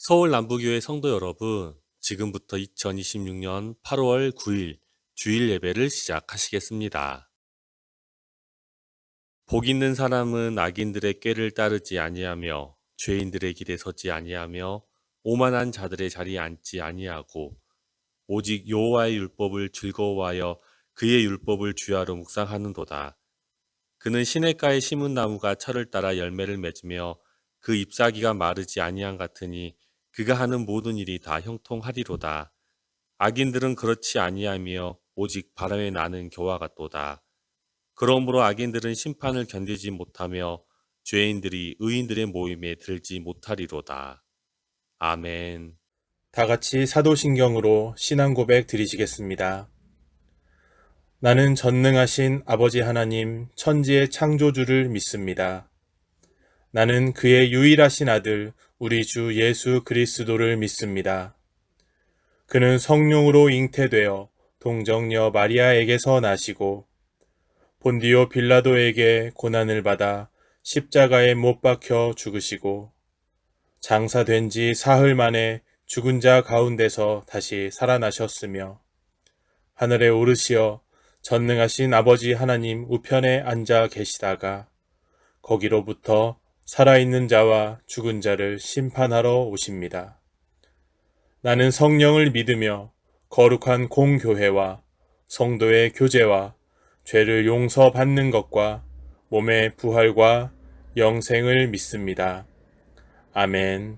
서울 남부교회 성도 여러분, 지금부터 2026년 8월 9일 주일 예배를 시작하시겠습니다. 복 있는 사람은 악인들의 꾀를 따르지 아니하며 죄인들의 길에 서지 아니하며 오만한 자들의 자리에 앉지 아니하고 오직 여호와의 율법을 즐거워하여 그의 율법을 주야로 묵상하는도다. 그는 시냇가에 심은 나무가 철을 따라 열매를 맺으며 그 잎사귀가 마르지 아니한 같으니 그가 하는 모든 일이 다 형통하리로다. 악인들은 그렇지 아니하며 오직 바람에 나는 겨와 같도다. 그러므로 악인들은 심판을 견디지 못하며 죄인들이 의인들의 모임에 들지 못하리로다. 아멘. 다 같이 사도신경으로 신앙 고백 드리시겠습니다. 나는 전능하신 아버지 하나님 천지의 창조주를 믿습니다. 나는 그의 유일하신 아들 우리 주 예수 그리스도를 믿습니다. 그는 성령으로 잉태되어 동정녀 마리아에게서 나시고 본디오 빌라도에게 고난을 받아 십자가에 못 박혀 죽으시고 장사된 지 사흘 만에 죽은 자 가운데서 다시 살아나셨으며 하늘에 오르시어 전능하신 아버지 하나님 우편에 앉아 계시다가 거기로부터 살아있는 자와 죽은 자를 심판하러 오십니다. 나는 성령을 믿으며 거룩한 공교회와 성도의 교제와 죄를 용서받는 것과 몸의 부활과 영생을 믿습니다. 아멘.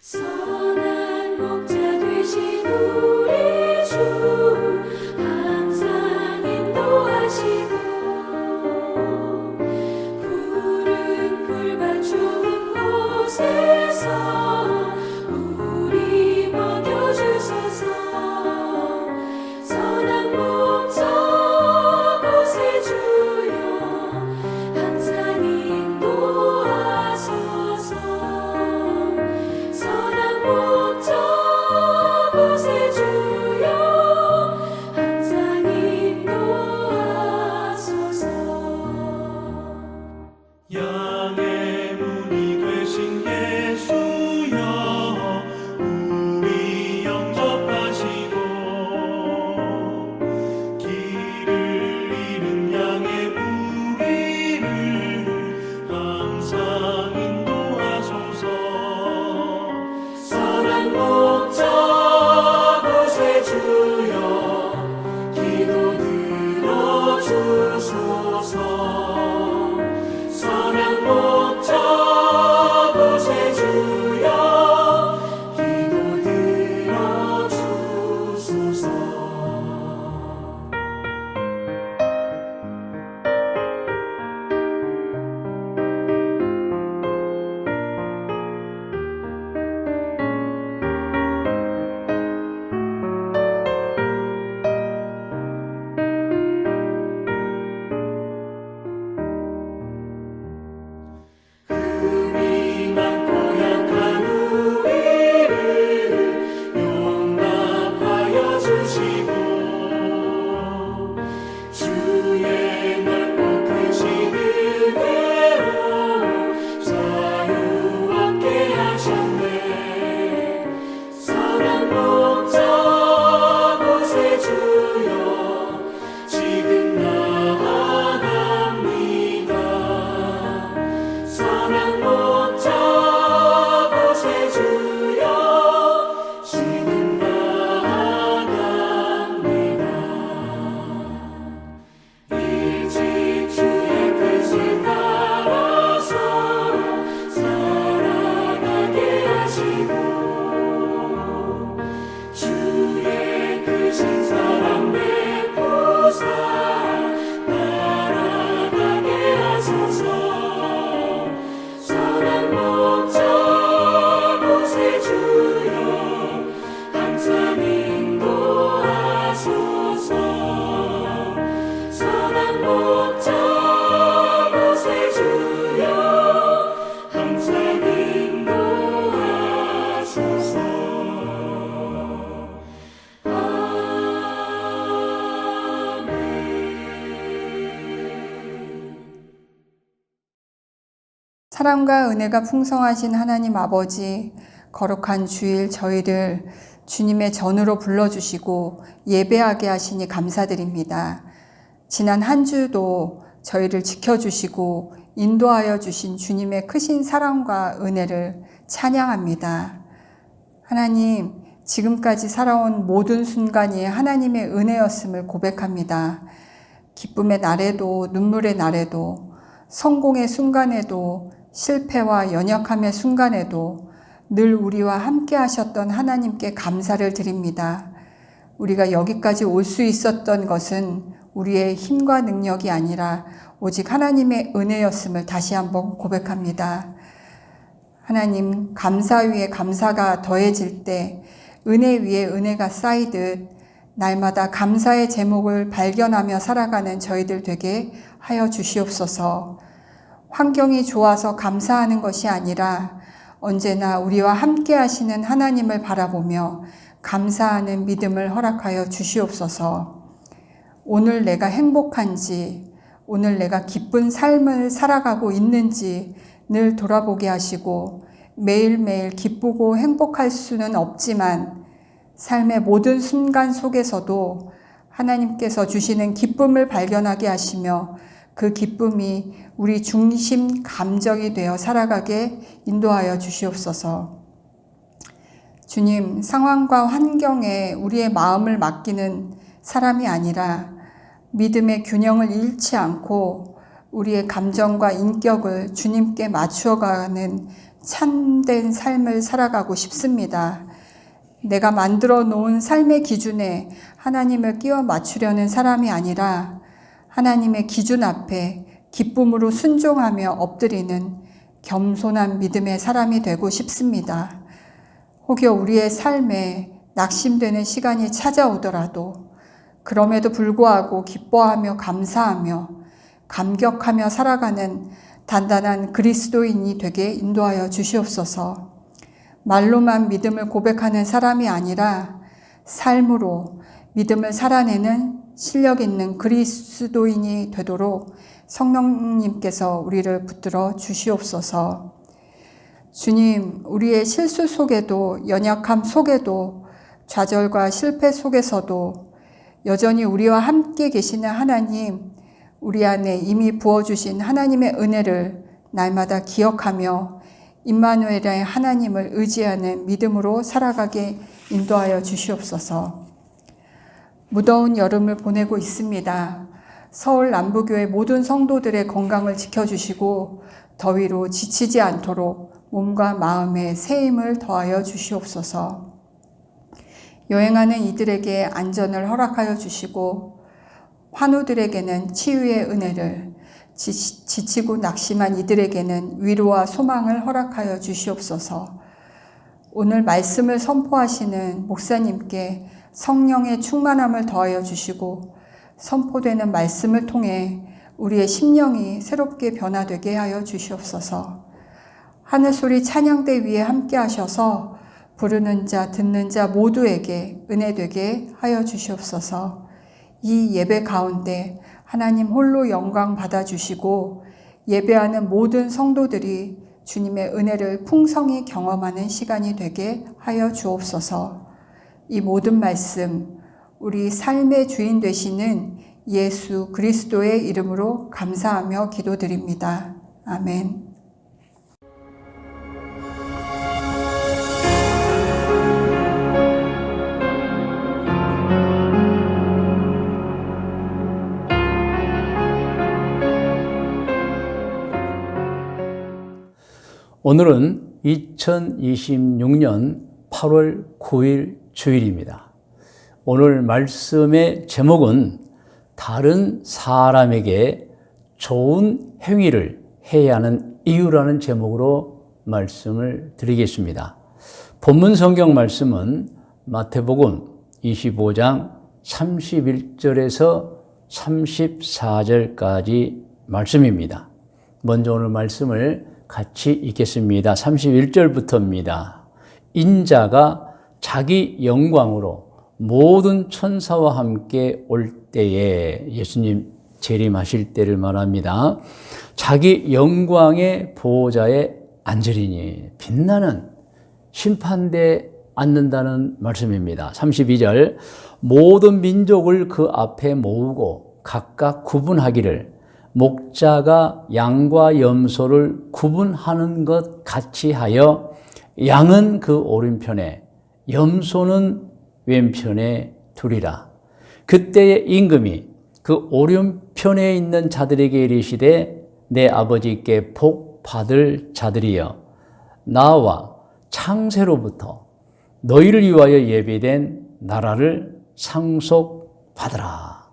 선한 목자 되신 우리 주 항상 인도하시고 푸른 풀밭 좋은 곳에서 우리 먹여주소서. 선한 목자 곳에 주여 항상 인도하소서. 선한 목자 곳에 주여 항상 인도하소서. 양의 문이 되신 예수여 우리 영접하시고 길을 잃은 양의 무리를 항상 인도하소서. 선한 목자 곳에 주여 기도 들어주소서. 선한 목자 곳에 주여 기도 들어주소서. 사랑과 은혜가 풍성하신 하나님 아버지, 거룩한 주일 저희를 주님의 전으로 불러주시고 예배하게 하시니 감사드립니다. 지난 한 주도 저희를 지켜주시고 인도하여 주신 주님의 크신 사랑과 은혜를 찬양합니다. 하나님, 지금까지 살아온 모든 순간이 하나님의 은혜였음을 고백합니다. 기쁨의 날에도 눈물의 날에도 성공의 순간에도 실패와 연약함의 순간에도 늘 우리와 함께 하셨던 하나님께 감사를 드립니다. 우리가 여기까지 올 수 있었던 것은 우리의 힘과 능력이 아니라 오직 하나님의 은혜였음을 다시 한번 고백합니다. 하나님, 감사 위에 감사가 더해질 때 은혜 위에 은혜가 쌓이듯 날마다 감사의 제목을 발견하며 살아가는 저희들 되게 하여 주시옵소서. 환경이 좋아서 감사하는 것이 아니라 언제나 우리와 함께 하시는 하나님을 바라보며 감사하는 믿음을 허락하여 주시옵소서. 오늘 내가 행복한지, 오늘 내가 기쁜 삶을 살아가고 있는지 늘 돌아보게 하시고 매일매일 기쁘고 행복할 수는 없지만 삶의 모든 순간 속에서도 하나님께서 주시는 기쁨을 발견하게 하시며 그 기쁨이 우리 중심 감정이 되어 살아가게 인도하여 주시옵소서. 주님, 상황과 환경에 우리의 마음을 맡기는 사람이 아니라 믿음의 균형을 잃지 않고 우리의 감정과 인격을 주님께 맞추어가는 참된 삶을 살아가고 싶습니다. 내가 만들어 놓은 삶의 기준에 하나님을 끼워 맞추려는 사람이 아니라 하나님의 기준 앞에 기쁨으로 순종하며 엎드리는 겸손한 믿음의 사람이 되고 싶습니다. 혹여 우리의 삶에 낙심되는 시간이 찾아오더라도 그럼에도 불구하고 기뻐하며 감사하며 감격하며 살아가는 단단한 그리스도인이 되게 인도하여 주시옵소서. 말로만 믿음을 고백하는 사람이 아니라 삶으로 믿음을 살아내는 실력 있는 그리스도인이 되도록 성령님께서 우리를 붙들어 주시옵소서. 주님, 우리의 실수 속에도 연약함 속에도 좌절과 실패 속에서도 여전히 우리와 함께 계시는 하나님, 우리 안에 이미 부어주신 하나님의 은혜를 날마다 기억하며 임마누엘의 하나님을 의지하는 믿음으로 살아가게 인도하여 주시옵소서. 무더운 여름을 보내고 있습니다. 서울 남부교회 모든 성도들의 건강을 지켜주시고 더위로 지치지 않도록 몸과 마음에 새 힘을 더하여 주시옵소서. 여행하는 이들에게 안전을 허락하여 주시고 환우들에게는 치유의 은혜를, 지치고 낙심한 이들에게는 위로와 소망을 허락하여 주시옵소서. 오늘 말씀을 선포하시는 목사님께 성령의 충만함을 더하여 주시고 선포되는 말씀을 통해 우리의 심령이 새롭게 변화되게 하여 주시옵소서. 하늘소리 찬양대 위에 함께 하셔서 부르는 자 듣는 자 모두에게 은혜되게 하여 주시옵소서. 이 예배 가운데 하나님 홀로 영광 받아주시고 예배하는 모든 성도들이 주님의 은혜를 풍성히 경험하는 시간이 되게 하여 주옵소서. 이 모든 말씀 우리 삶의 주인 되시는 예수 그리스도의 이름으로 감사하며 기도드립니다. 아멘. 오늘은 2026년 8월 9일 주일입니다. 오늘 말씀의 제목은 다른 사람에게 좋은 행위를 해야 하는 이유라는 제목으로 말씀을 드리겠습니다. 본문 성경 말씀은 마태복음 25장 31절에서 34절까지 말씀입니다. 먼저 오늘 말씀을 같이 읽겠습니다. 31절부터입니다. 인자가 자기 영광으로 모든 천사와 함께 올 때에 예수님 재림하실 때를 말합니다. 자기 영광의 보호자에 앉으리니 빛나는 심판대에 앉는다는 말씀입니다. 32절 모든 민족을 그 앞에 모으고 각각 구분하기를 목자가 양과 염소를 구분하는 것 같이 하여 양은 그 오른편에 염소는 왼편에 두리라. 그때의 임금이 그 오른편에 있는 자들에게 이르시되 내 아버지께 복 받을 자들이여 나와 창세로부터 너희를 위하여 예비된 나라를 상속받으라.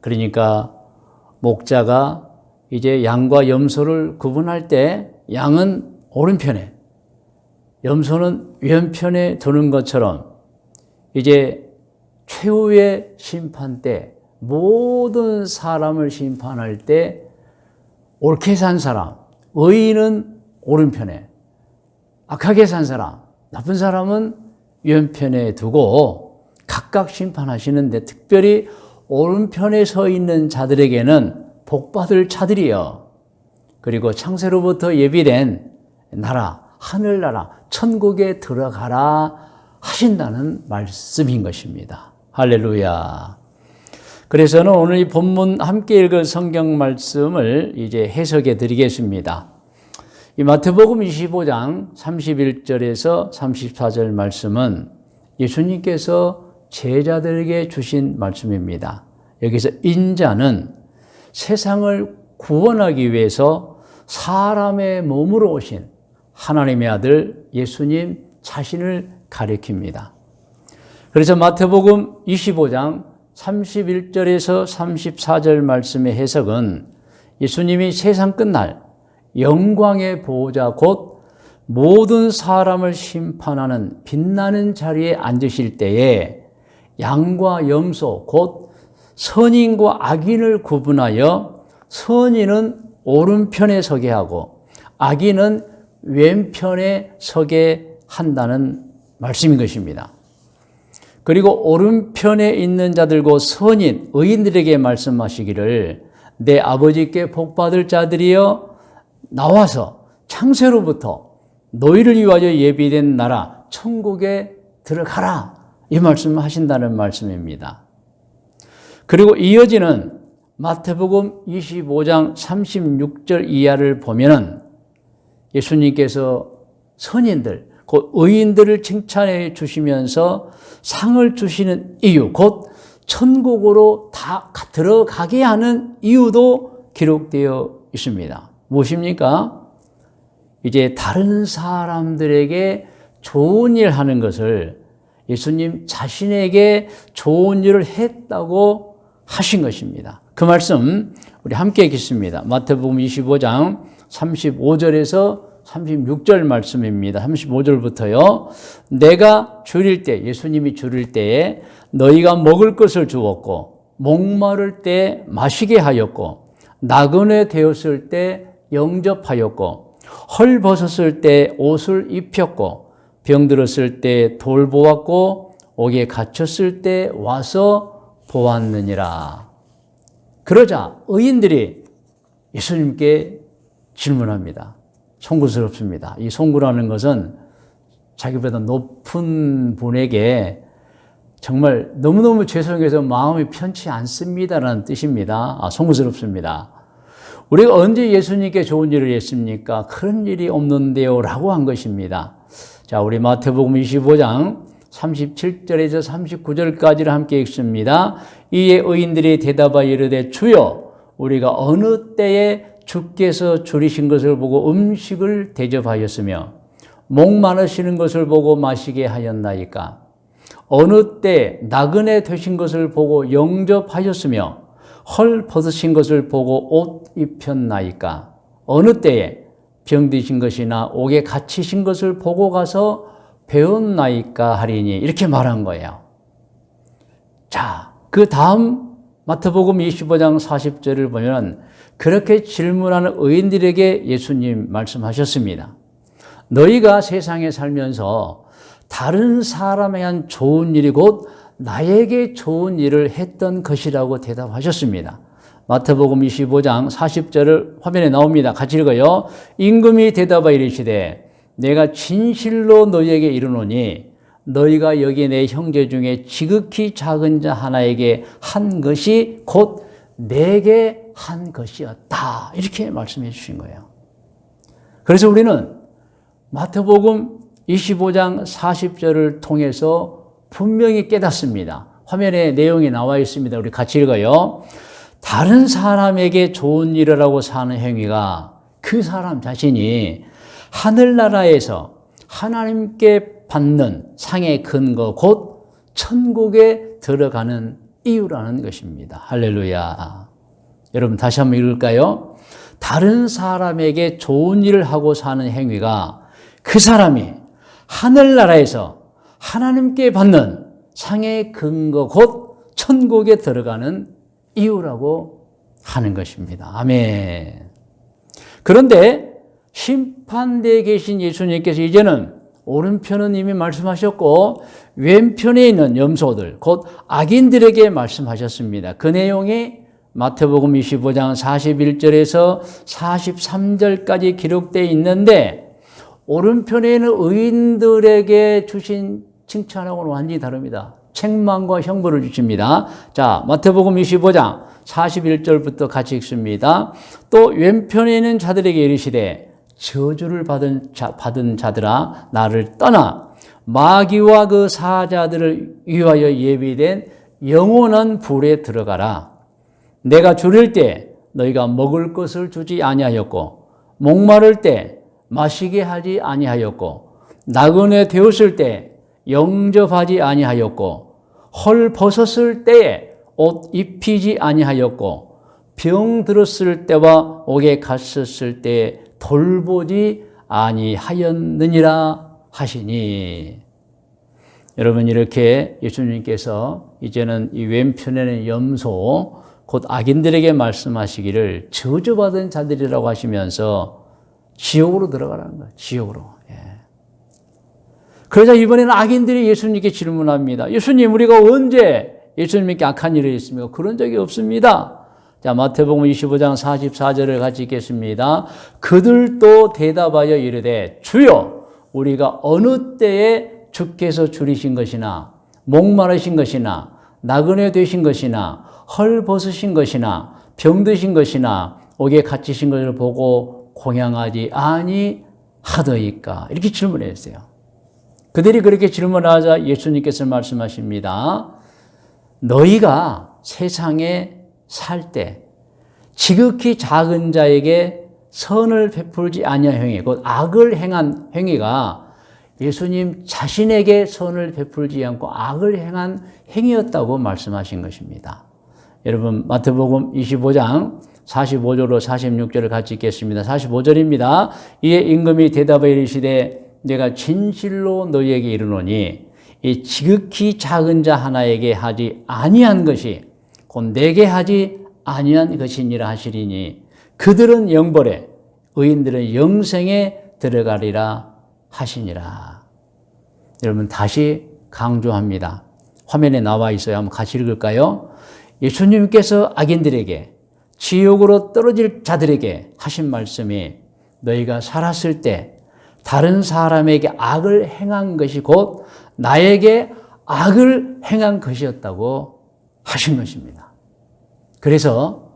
그러니까 목자가 이제 양과 염소를 구분할 때 양은 오른편에 염소는 왼편에 두는 것처럼 이제 최후의 심판 때 모든 사람을 심판할 때 옳게 산 사람, 의인은 오른편에, 악하게 산 사람, 나쁜 사람은 왼편에 두고 각각 심판하시는데 특별히 오른편에 서 있는 자들에게는 복받을 자들이요. 그리고 창세로부터 예비된 나라, 하늘나라, 천국에 들어가라 하신다는 말씀인 것입니다. 할렐루야. 그래서는 오늘 이 본문 함께 읽은 성경 말씀을 이제 해석해 드리겠습니다. 이 마태복음 25장 31절에서 34절 말씀은 예수님께서 제자들에게 주신 말씀입니다. 여기서 인자는 세상을 구원하기 위해서 사람의 몸으로 오신 하나님의 아들 예수님 자신을 가리킵니다. 그래서 마태복음 25장 31절에서 34절 말씀의 해석은 예수님이 세상 끝날 영광의 보호자 곧 모든 사람을 심판하는 빛나는 자리에 앉으실 때에 양과 염소 곧 선인과 악인을 구분하여 선인은 오른편에 서게 하고 악인은 왼편에 서게 한다는 말씀인 것입니다. 그리고 오른편에 있는 자들과 선인, 의인들에게 말씀하시기를 내 아버지께 복받을 자들이여 나와서 창세로부터 너희를 위하여 예비된 나라 천국에 들어가라 이 말씀을 하신다는 말씀입니다. 그리고 이어지는 마태복음 25장 36절 이하를 보면은 예수님께서 선인들, 곧 의인들을 칭찬해 주시면서 상을 주시는 이유, 곧 천국으로 다 들어가게 하는 이유도 기록되어 있습니다. 무엇입니까? 이제 다른 사람들에게 좋은 일 하는 것을 예수님 자신에게 좋은 일을 했다고 하신 것입니다. 그 말씀 우리 함께 읽겠습니다. 마태복음 25장 35절에서 36절 말씀입니다. 35절부터요. 내가 줄일 때, 예수님이 줄일 때에 너희가 먹을 것을 주었고 목마를 때 마시게 하였고 나그네 되었을 때 영접하였고 헐벗었을 때 옷을 입혔고 병들었을 때 돌보았고 옥에 갇혔을 때 와서 보았느니라. 그러자 의인들이 예수님께 질문합니다. 송구스럽습니다. 이 송구라는 것은 자기보다 높은 분에게 정말 너무너무 죄송해서 마음이 편치 않습니다라는 뜻입니다. 송구스럽습니다. 우리가 언제 예수님께 좋은 일을 했습니까? 그런 일이 없는데요 라고 한 것입니다. 자, 우리 마태복음 25장 37절에서 39절까지를 함께 읽습니다. 이에 의인들이 대답하여 이르되 주여 우리가 어느 때에 주께서 줄이신 것을 보고 음식을 대접하였으며 목마르시는 것을 보고 마시게 하였나이까? 어느 때 나그네 되신 것을 보고 영접하였으며 헐 벗으신 것을 보고 옷 입혔나이까? 어느 때에 병드신 것이나 옥에 갇히신 것을 보고 가서 배웠나이까 하리니 이렇게 말한 거예요. 자, 그 다음 마태복음 25장 40절을 보면 그렇게 질문하는 의인들에게 예수님 말씀하셨습니다. 너희가 세상에 살면서 다른 사람에 한 좋은 일이 곧 나에게 좋은 일을 했던 것이라고 대답하셨습니다. 마태복음 25장 40절을 화면에 나옵니다. 같이 읽어요. 임금이 대답하여 이르시되 내가 진실로 너희에게 이르노니 너희가 여기 내 형제 중에 지극히 작은 자 하나에게 한 것이 곧 내게 한 것이었다. 이렇게 말씀해 주신 거예요. 그래서 우리는 마태복음 25장 40절을 통해서 분명히 깨닫습니다. 화면에 내용이 나와 있습니다. 우리 같이 읽어요. 다른 사람에게 좋은 일을 하고 사는 행위가 그 사람 자신이 하늘나라에서 하나님께 받는 상의 근거 곧 천국에 들어가는 이유라는 것입니다. 할렐루야. 여러분 다시 한번 읽을까요? 다른 사람에게 좋은 일을 하고 사는 행위가 그 사람이 하늘나라에서 하나님께 받는 상의 근거 곧 천국에 들어가는 이유라고 하는 것입니다. 아멘. 그런데 심판대에 계신 예수님께서 이제는 오른편은 이미 말씀하셨고 왼편에 있는 염소들 곧 악인들에게 말씀하셨습니다. 그 내용이 마태복음 25장 41절에서 43절까지 기록되어 있는데 오른편에 있는 의인들에게 주신 칭찬하고는 완전히 다릅니다. 책망과 형벌을 주십니다. 자, 마태복음 25장 41절부터 같이 읽습니다. 또 왼편에 있는 자들에게 이르시되 저주를 받은 자들아 나를 떠나 마귀와 그 사자들을 위하여 예비된 영원한 불에 들어가라. 내가 줄일 때 너희가 먹을 것을 주지 아니하였고 목마를 때 마시게 하지 아니하였고 나그네 되었을 때 영접하지 아니하였고 헐 벗었을 때에 옷 입히지 아니하였고 병 들었을 때와 옥에 갔었을 때에 돌보지 아니하였느니라 하시니. 여러분 이렇게 예수님께서 이제는 이 왼편에는 염소 곧 악인들에게 말씀하시기를 저주받은 자들이라고 하시면서 지옥으로 들어가라는 거예요. 지옥으로. 예. 그러자 이번에는 악인들이 예수님께 질문합니다. 예수님 우리가 언제 예수님께 악한 일을 했습니까? 그런 적이 없습니다. 자, 마태복음 25장 44절을 같이 읽겠습니다. 그들도 대답하여 이르되 주여 우리가 어느 때에 주께서 줄이신 것이나 목마르신 것이나 나그네 되신 것이나 헐 벗으신 것이나 병드신 것이나 옥에 갇히신 것을 보고 공양하지 아니하더이까. 이렇게 질문했어요. 그들이 그렇게 질문하자 예수님께서 말씀하십니다. 너희가 세상에 살 때 지극히 작은 자에게 선을 베풀지 아니한 행위, 곧 악을 행한 행위가 예수님 자신에게 선을 베풀지 않고 악을 행한 행위였다고 말씀하신 것입니다. 여러분 마태복음 25장 45절로 46절을 같이 읽겠습니다. 45절입니다. 이에 임금이 대답하여 이르시되 내가 진실로 너희에게 이르노니 이 지극히 작은 자 하나에게 하지 아니한 것이 곧 내게 하지 아니한 것이니라 하시리니 그들은 영벌에 의인들은 영생에 들어가리라 하시니라. 여러분 다시 강조합니다. 화면에 나와 있어요. 한번 같이 읽을까요? 예수님께서 악인들에게 지옥으로 떨어질 자들에게 하신 말씀이 너희가 살았을 때 다른 사람에게 악을 행한 것이 곧 나에게 악을 행한 것이었다고 하신 것입니다. 그래서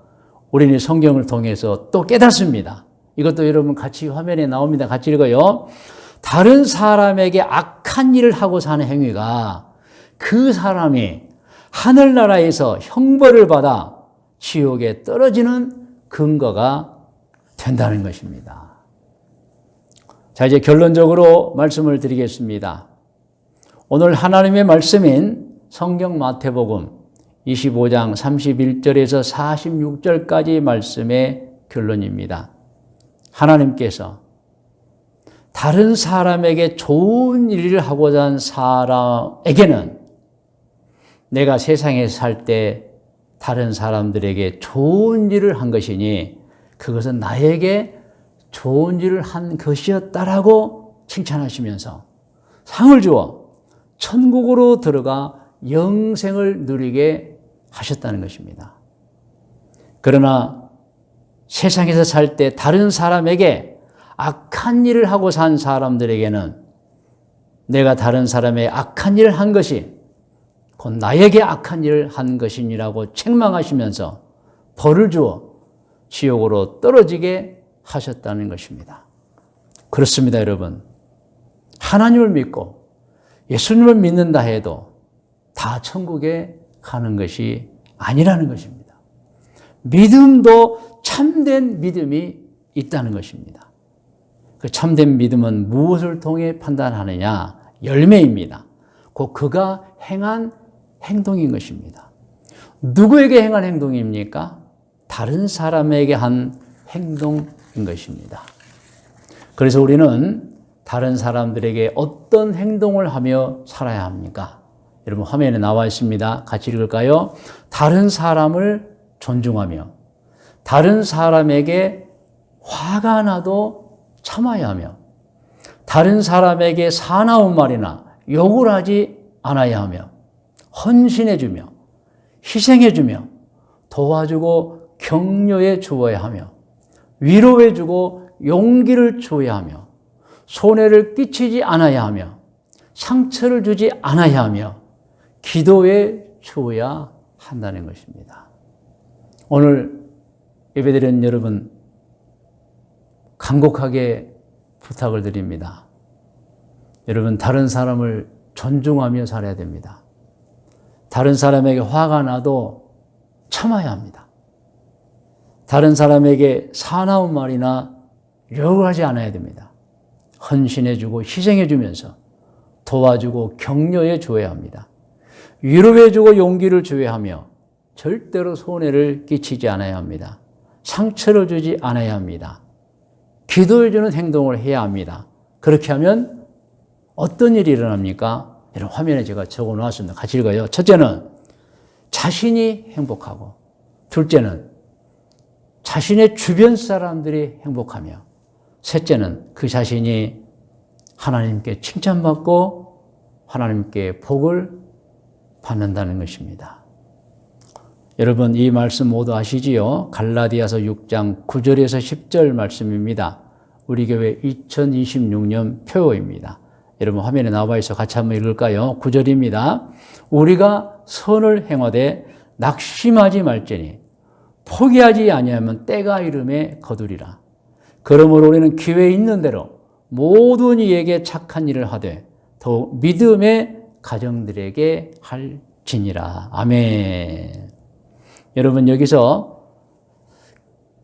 우리는 성경을 통해서 또 깨닫습니다. 이것도 여러분 같이 화면에 나옵니다. 같이 읽어요. 다른 사람에게 악한 일을 하고 사는 행위가 그 사람이 하늘나라에서 형벌을 받아 지옥에 떨어지는 근거가 된다는 것입니다. 자, 이제 결론적으로 말씀을 드리겠습니다. 오늘 하나님의 말씀인 성경 마태복음 25장 31절에서 46절까지 말씀의 결론입니다. 하나님께서 다른 사람에게 좋은 일을 하고자 한 사람에게는 내가 세상에 살 때 다른 사람들에게 좋은 일을 한 것이니 그것은 나에게 좋은 일을 한 것이었다라고 칭찬하시면서 상을 주어 천국으로 들어가 영생을 누리게 하셨다는 것입니다. 그러나 세상에서 살 때 다른 사람에게 악한 일을 하고 산 사람들에게는 내가 다른 사람의 악한 일을 한 것이 곧 나에게 악한 일을 한 것이니라고 책망하시면서 벌을 주어 지옥으로 떨어지게 하셨다는 것입니다. 그렇습니다, 여러분. 하나님을 믿고 예수님을 믿는다 해도 다 천국에 가는 것이 아니라는 것입니다. 믿음도 참된 믿음이 있다는 것입니다. 그 참된 믿음은 무엇을 통해 판단하느냐? 열매입니다. 곧 그가 행한 행동인 것입니다. 누구에게 행한 행동입니까? 다른 사람에게 한 행동인 것입니다. 그래서 우리는 다른 사람들에게 어떤 행동을 하며 살아야 합니까? 여러분 화면에 나와 있습니다. 같이 읽을까요? 다른 사람을 존중하며 다른 사람에게 화가 나도 참아야 하며 다른 사람에게 사나운 말이나 욕을 하지 않아야 하며 헌신해주며 희생해주며 도와주고 격려해 주어야 하며 위로해주고 용기를 주어야 하며 손해를 끼치지 않아야 하며 상처를 주지 않아야 하며 기도해 주어야 한다는 것입니다. 오늘 예배드리는 여러분 간곡하게 부탁을 드립니다. 여러분 다른 사람을 존중하며 살아야 됩니다. 다른 사람에게 화가 나도 참아야 합니다. 다른 사람에게 사나운 말이나 욕을 하지 않아야 됩니다. 헌신해주고 희생해주면서 도와주고 격려해 줘야 합니다. 위로해주고 용기를 줘야 하며 절대로 손해를 끼치지 않아야 합니다. 상처를 주지 않아야 합니다. 기도해주는 행동을 해야 합니다. 그렇게 하면 어떤 일이 일어납니까? 이런 화면에 제가 적어 놓았습니다. 같이 읽어요. 첫째는 자신이 행복하고, 둘째는 자신의 주변 사람들이 행복하며, 셋째는 그 자신이 하나님께 칭찬받고 하나님께 복을 받는다는 것입니다. 여러분 이 말씀 모두 아시지요? 갈라디아서 6장 9절에서 10절 말씀입니다. 우리 교회 2026년 표어입니다. 여러분 화면에 나와 있어 같이 한번 읽을까요? 9절입니다. 우리가 선을 행하되 낙심하지 말지니 포기하지 아니하면 때가 이름에 거두리라. 그러므로 우리는 기회 있는 대로 모든 이에게 착한 일을 하되 더욱 믿음의 가정들에게 할지니라. 아멘. 여러분 여기서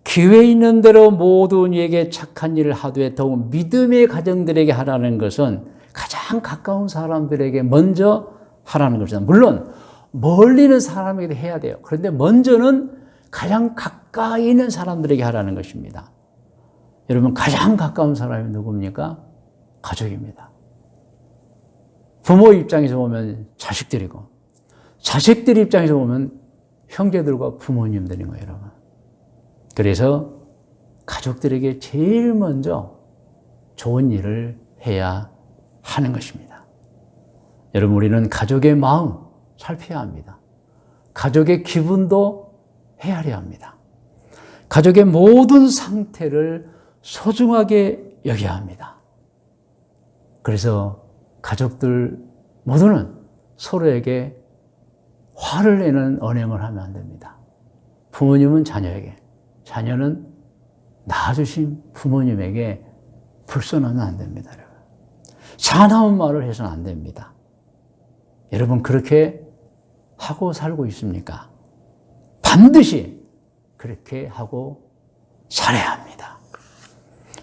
기회 있는 대로 모든 이에게 착한 일을 하되 더욱 믿음의 가정들에게 하라는 것은 가장 가까운 사람들에게 먼저 하라는 것입니다. 물론 멀리 있는 사람에게도 해야 돼요. 그런데 먼저는 가장 가까이 있는 사람들에게 하라는 것입니다. 여러분 가장 가까운 사람이 누굽니까? 가족입니다. 부모 입장에서 보면 자식들이고 자식들 입장에서 보면 형제들과 부모님들인 거예요, 여러분. 그래서 가족들에게 제일 먼저 좋은 일을 해야 하는 것입니다. 여러분 우리는 가족의 마음 살펴야 합니다. 가족의 기분도 헤아려야 합니다. 가족의 모든 상태를 소중하게 여겨야 합니다. 그래서 가족들 모두는 서로에게 화를 내는 언행을 하면 안 됩니다. 부모님은 자녀에게, 자녀는 낳아주신 부모님에게 불손하면 안 됩니다. 여러분. 사나운 말을 해서는 안 됩니다. 여러분 그렇게 하고 살고 있습니까? 반드시 그렇게 하고 살아야 합니다.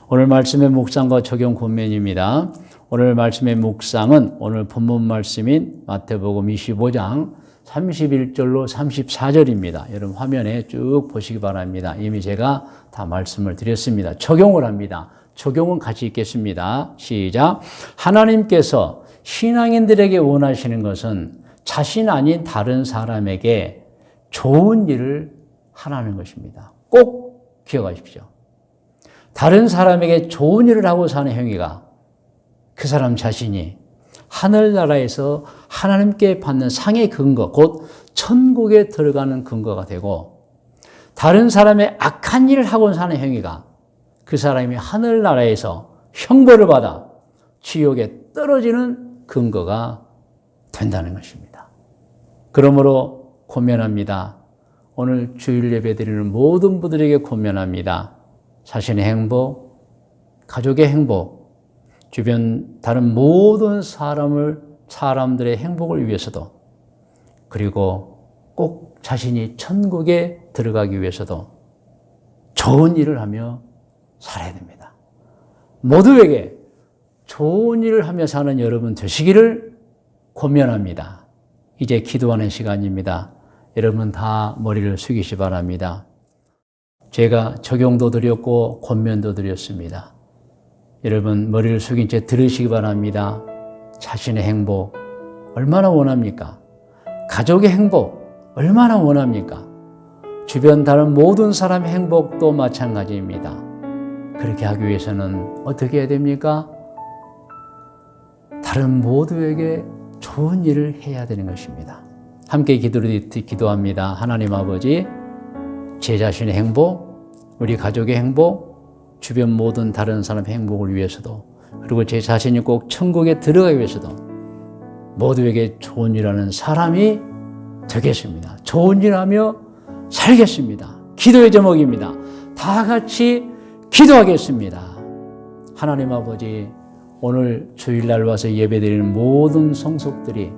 오늘 말씀의 묵상과 적용 권면입니다. 오늘 말씀의 묵상은 오늘 본문 말씀인 마태복음 25장 31절로 34절입니다. 여러분 화면에 쭉 보시기 바랍니다. 이미 제가 다 말씀을 드렸습니다. 적용을 합니다. 적용은 같이 읽겠습니다. 시작. 하나님께서 신앙인들에게 원하시는 것은 자신 아닌 다른 사람에게 좋은 일을 하라는 것입니다. 꼭 기억하십시오. 다른 사람에게 좋은 일을 하고 사는 행위가 그 사람 자신이 하늘나라에서 하나님께 받는 상의 근거, 곧 천국에 들어가는 근거가 되고 다른 사람의 악한 일을 하고 사는 행위가 그 사람이 하늘나라에서 형벌을 받아 지옥에 떨어지는 근거가 된다는 것입니다. 그러므로 권면합니다. 오늘 주일 예배 드리는 모든 분들에게 권면합니다. 자신의 행복, 가족의 행복, 주변 다른 모든 사람들의 행복을 위해서도, 그리고 꼭 자신이 천국에 들어가기 위해서도 좋은 일을 하며 살아야 됩니다. 모두에게 좋은 일을 하며 사는 여러분 되시기를 권면합니다. 이제 기도하는 시간입니다. 여러분 다 머리를 숙이시 바랍니다. 제가 적용도 드렸고 권면도 드렸습니다. 여러분 머리를 숙인 채 들으시기 바랍니다. 자신의 행복 얼마나 원합니까? 가족의 행복 얼마나 원합니까? 주변 다른 모든 사람의 행복도 마찬가지입니다. 그렇게 하기 위해서는 어떻게 해야 됩니까? 다른 모두에게 좋은 일을 해야 되는 것입니다. 함께 기도합니다. 하나님 아버지, 제 자신의 행복, 우리 가족의 행복, 주변 모든 다른 사람의 행복을 위해서도, 그리고 제 자신이 꼭 천국에 들어가기 위해서도 모두에게 좋은 일하는 사람이 되겠습니다. 좋은 일하며 살겠습니다. 기도의 제목입니다. 다 같이 기도하겠습니다. 하나님 아버지, 오늘 주일날 와서 예배드리는 모든 성속들이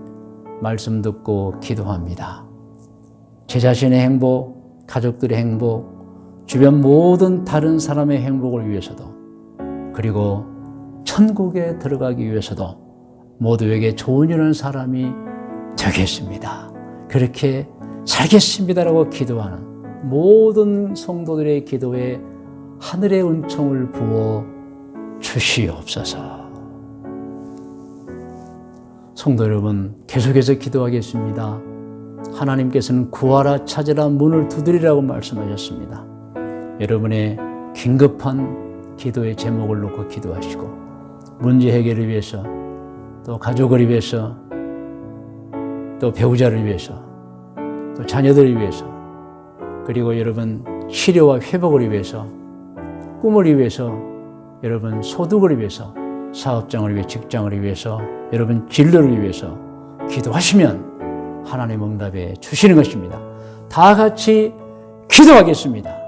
말씀 듣고 기도합니다. 제 자신의 행복, 가족들의 행복, 주변 모든 다른 사람의 행복을 위해서도, 그리고 천국에 들어가기 위해서도 모두에게 좋은 일하는 사람이 되겠습니다. 그렇게 살겠습니다라고 기도하는 모든 성도들의 기도에 하늘의 은총을 부어 주시옵소서. 성도 여러분, 계속해서 기도하겠습니다. 하나님께서는 구하라 찾으라 문을 두드리라고 말씀하셨습니다. 여러분의 긴급한 기도의 제목을 놓고 기도하시고, 문제 해결을 위해서, 또 가족을 위해서, 또 배우자를 위해서, 또 자녀들을 위해서, 그리고 여러분 치료와 회복을 위해서, 꿈을 위해서, 여러분 소득을 위해서, 사업장을 위해 직장을 위해서, 여러분 진로를 위해서 기도하시면 하나님 응답해 주시는 것입니다. 다 같이 기도하겠습니다.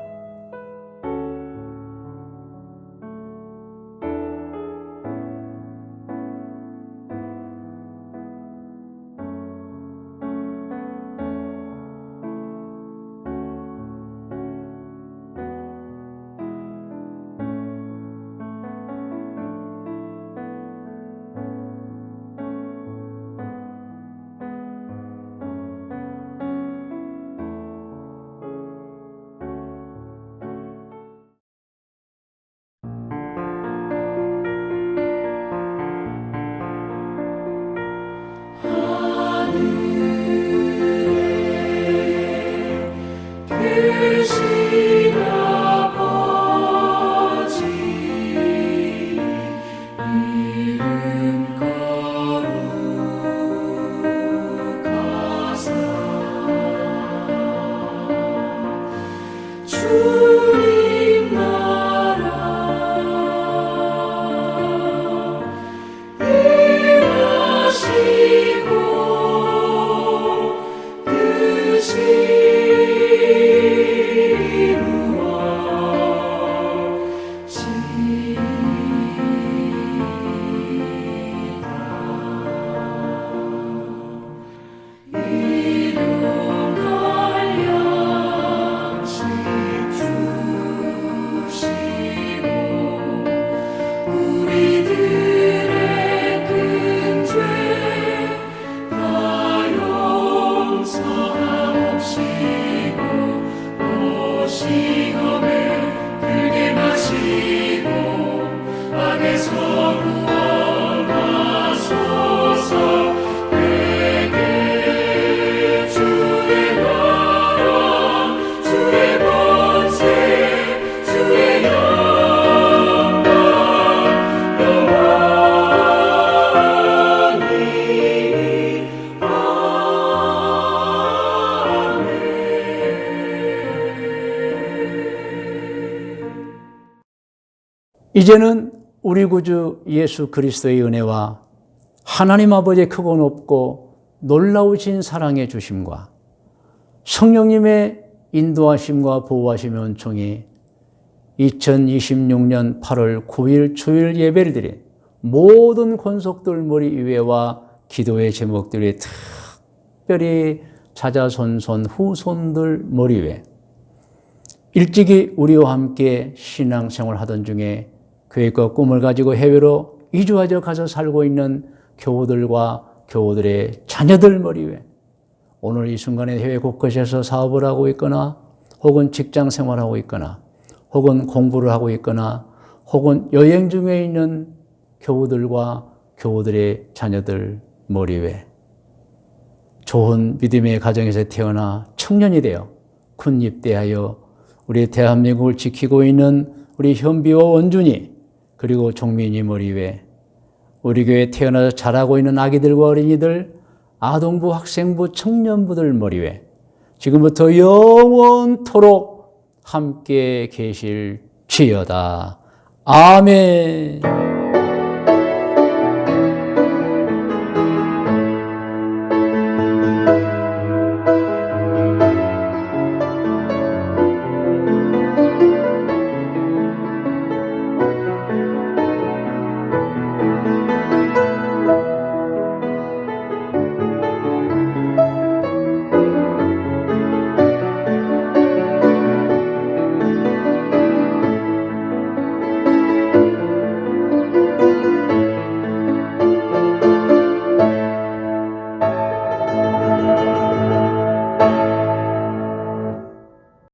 이제는 우리 구주 예수 그리스도의 은혜와 하나님 아버지의 크고 높고 놀라우신 사랑의 주심과 성령님의 인도하심과 보호하심의 은총이 2026년 8월 9일 주일 예배를 드린 모든 권속들 머리 위에와 기도의 제목들이 특별히 자자손손 후손들 머리 위에 일찍이 우리와 함께 신앙생활 하던 중에 계획과 꿈을 가지고 해외로 이주하여 가서 살고 있는 교우들과 교우들의 자녀들 머리 위에 오늘 이 순간에 해외 곳곳에서 사업을 하고 있거나 혹은 직장 생활하고 있거나 혹은 공부를 하고 있거나 혹은 여행 중에 있는 교우들과 교우들의 자녀들 머리 위에 좋은 믿음의 가정에서 태어나 청년이 되어 군 입대하여 우리 대한민국을 지키고 있는 우리 현비와 원준이 그리고 종민이 머리 위에 우리 교회에 태어나서 자라고 있는 아기들과 어린이들 아동부, 학생부, 청년부들 머리 위에 지금부터 영원토록 함께 계실지어다. 아멘.